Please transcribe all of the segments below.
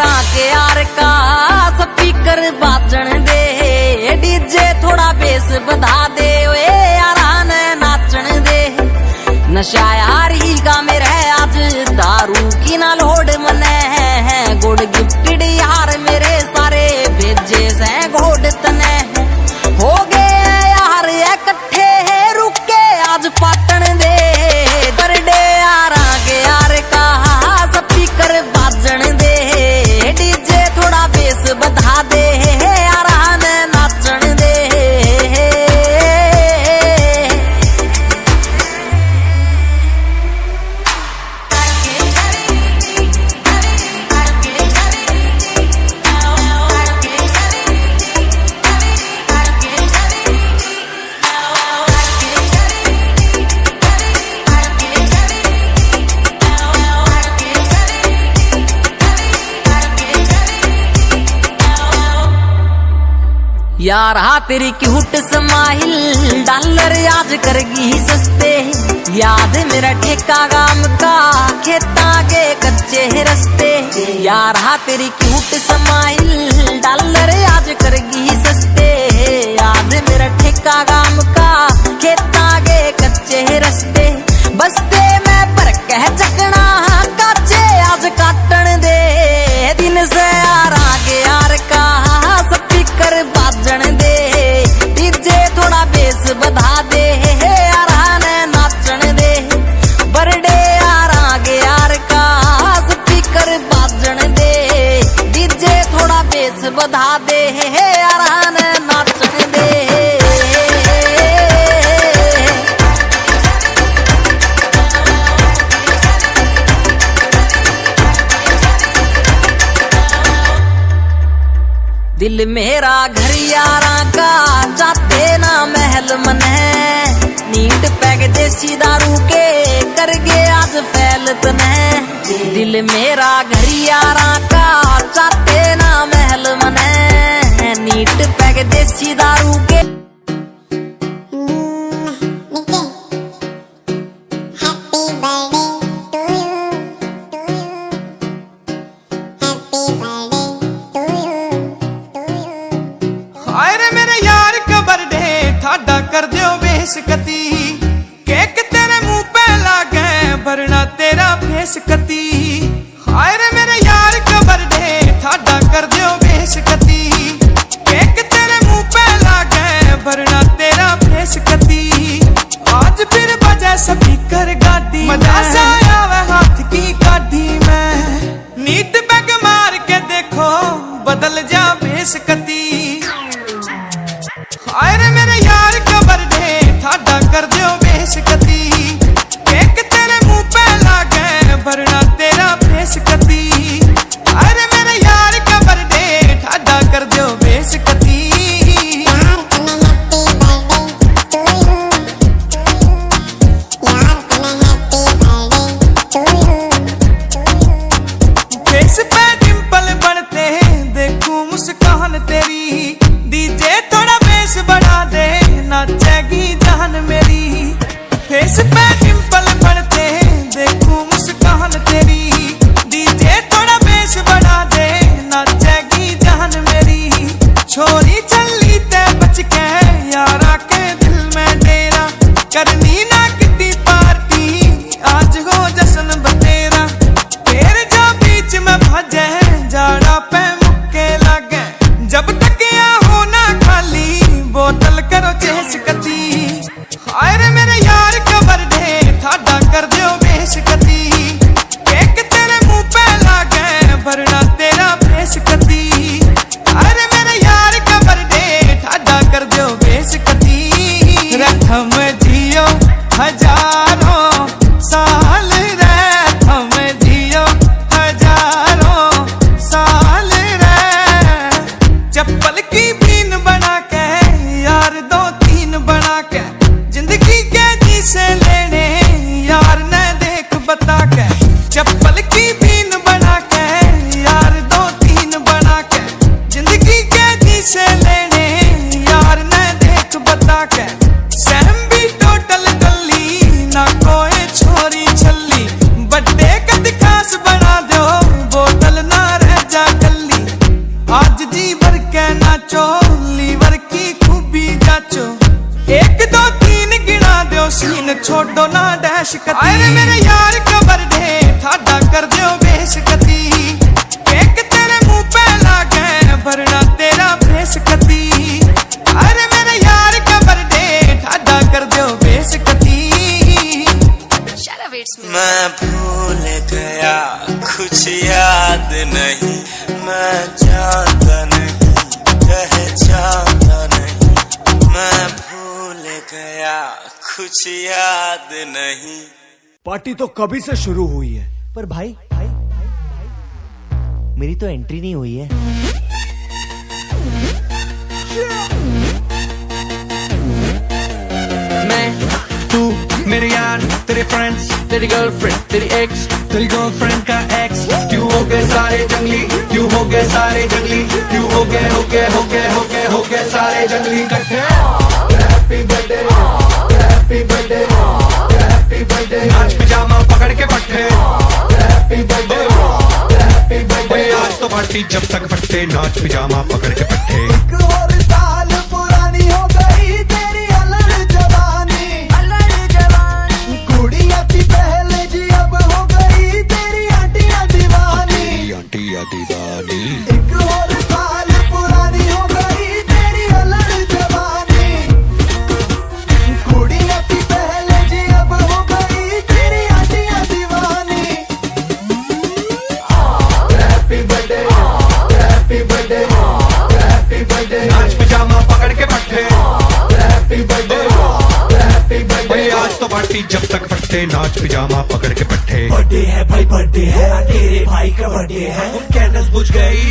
यारा के यार का स्पीकर बाजन दे, डीजे थोड़ा बेस बधा दे, ओए यारा ने नाचन दे। नशा यार ही का मेरे आज दारू की ना लोड मने, गुड गिफ्टेड यार मेरे सारे भेजे से घोड़ तने। हो गए यार इकट्ठे रुके आज पाटन दे, बर्थडे यारा के यार का स्पीकर बाजन दे, डीजे थोड़ा बेस बधा दे, यारा ने नाचन दे। यार हाँ तेरी क्यूट स्माइल डॉलर आज करगी सस्ते, याद मेरा ठेका गाम का खेता के कच्चे रस्ते। यार हाँ तेरी क्यूट स्माइल डॉलर आज करगी सस्ते, याद मेरा ठेका गाम का खेता के कच्चे रस्ते। बस्ते में पर कह चकना काचे आज काटन दे, दिन से यार आगे यार का स्पीकर बाजन दे, डीजे थोड़ा बेस बधा दे, यारा ने नाचन दे। बर्थडे यार आगे यार का स्पीकर बाजन दे, डीजे थोड़ा बेस बधा दे, यारा ने नाचन दे। दिल मेरा घर यारा का चाहते ना महल मन है, नीट पैक देसी दारू के कर गे आज फैलत न। दिल मेरा घर यारा का चाहते ना महल मन है, नीट पैक देसी दारू के। ठाडा कर दियो बेशकती, केक तेरे मुंह पे लागे भरना तेरा फेस कती। हाय रे मेरे यार का बर्थडे ठाडा कर दियो बेशकती, केक तेरे मुंह पे लागे भरना तेरा फेस कती। आज फिर बजे स्पीकर गाड़ी, मजा सा आवे हाथ की गाड़ी में, नीट बैग मार के देखो बदल जा बेशकती। हाय रे मेरे यार का बर्थडे ठाडा कर दियो बेशकती, केक तेरे मुंह पे लागे भरना तेरा फेस कती। हाय रे मेरे यार का बर्थडे ठाडा कर दियो बेशकती। फेस पे डिंपल बढ़ते देखूं मुस्कान तेरी, डीजे थोड़ा बेस बढ़ा दे नाचेगी जान मेरी। फेस पे डिंपल बढ़ते देखूं मुस्कान तेरी, डीजे थोड़ा बेस बढ़ा दे नाचेगी जान मेरी। छोरी चली ते बच के यारा के दिल में डेरा, करनी ना किटी पार्टी आज हो जश्न बतेरा। तेरे जो बीच में भजे जाड़ा पे मुक्के लगे, जब तक हो ना खाली बोतल करो चेस कती। हाय रे मेरे यार का बर्थडे पेशकती अरे मेरे यार का बर्थडे थाड़ा कर दियो बेशकती केक तेरे मुंह पे लागे भरना तेरा बेशकती अरे मेरे यार का बर्थडे थाड़ा कर दियो बेशकती मैं भूल गया कुछ याद नहीं मैं जानता नहीं पहचानता नहीं मैं भूल गया कुछ याद नहीं। पार्टी तो कभी से शुरू हुई है पर भाई मेरी तो एंट्री नहीं हुई है। मैं तू मेरे यार तेरे फ्रेंड्स तेरी गर्लफ्रेंड तेरी एक्स तेरी गर्लफ्रेंड का एक्स क्यों हो गए सारे जंगली क्यों हो गए सारे जंगली क्यों हो गए सारे जंगली इकट्ठे happy birthday happy birthday happy birthday नाच पिजामा पकड़ के पट्टे हैप्पी बर्थडे आज तो पार्टी जब तक फटते नाच पिजामा पकड़ के पट्टे एक और साल पुरानी हो गई तेरी अलग जवानी कुड़िया थी पहले जी अब हो गई तेरी आंटियां दीवानी एक और साल पुरानी हो गई तेरी अलग जवानी कुड़िया थी पहले जी अब हो गई तेरी आंटियां दीवानी happy birthday happy birthday happy birthday नाच पिजामा पकड़ के पट्टे हैप्पी बर्थडे आज तो पार्टी जब तक फटते नाच पिजामा पकड़ के पट्टे बर्थडे है भाई बर्थडे है तेरे भाई का बर्थडे है कैंडल्स बुझ गई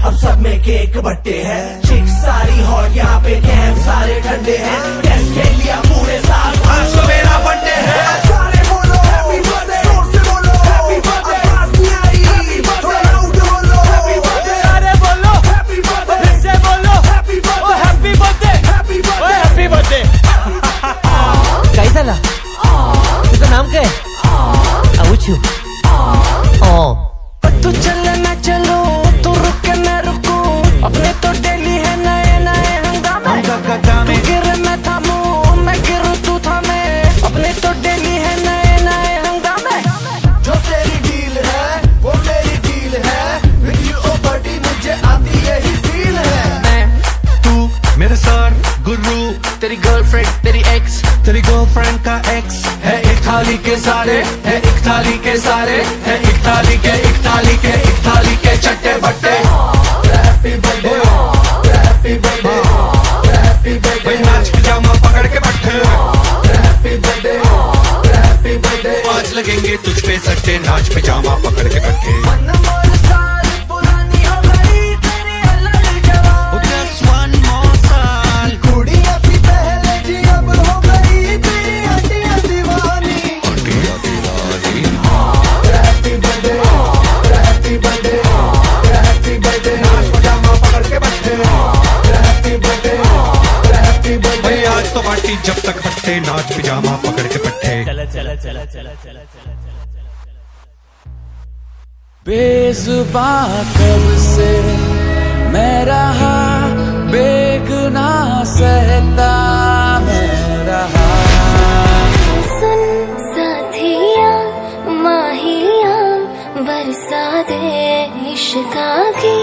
अब सब में केक बट्टे है चिक सारी हॉट यहाँ पे कैंप सारे ठंडे हैं कैश खेल लिया पूरे साल आज तो मेरा बर्थडे है सारे बोलो हैप्पी बर्थडे जोर से बोलो हैप्पी बर्थडे आवाज नहीं आई थोड़ा लाउड बोलो हैप्पी बर्थडे अरे बोलो हैप्पी बर्थडे फिर से बोलो happy birthday happy birthday happy birthday happy birthday कैसा ना तेरा नाम क्या है? अबूचू तू चले मैं चलूं तू रुके मैं रुकूं अपने तो डेली है नए नए हंगामे तू गिरे मैं थामूं मैं गिरूं तू थामे अपने तो डेली है नए नए हंगामे जो तेरी डील है वो मेरी डील है विद यू ओ बडी मुझे आती यही फील है मैं तू मेरे सर गुरु तेरी गर्लफ्रेंड तेरी एक्स तेरी गर्लफ्रेंड का एक्स है एक थाली के सारे है एक थाली के सारे है एक थाली के चट्टे बट्टे happy birthday happy birthday happy birthday नाच पिजामा पकड़ के पट्टे हैप्पी बर्थडे हैप्पी बर्थडे आज लगेंगे तुझ पे सट्टे नाच पिजामा पकड़ के पट्टे मोर साल पुरानी हो गई तेरी अलग जवानी Just one more साल कुड़िया थी पहले जी अब हो गई तेरी आंटियां दीवानी happy birthday happy birthday happy birthday नाच पिजामा पकड़ के पट्टे हैप्पी बर्थडे हैप्पी बर्थडे आज तो पार्टी जब तक फटते नाच पिजामा पकड़ के पट्टे बेजुबां कब से मैं रहा बेगुनाह सहता मैं रहा सुन साथिया माहिया बरसा दे इश्क की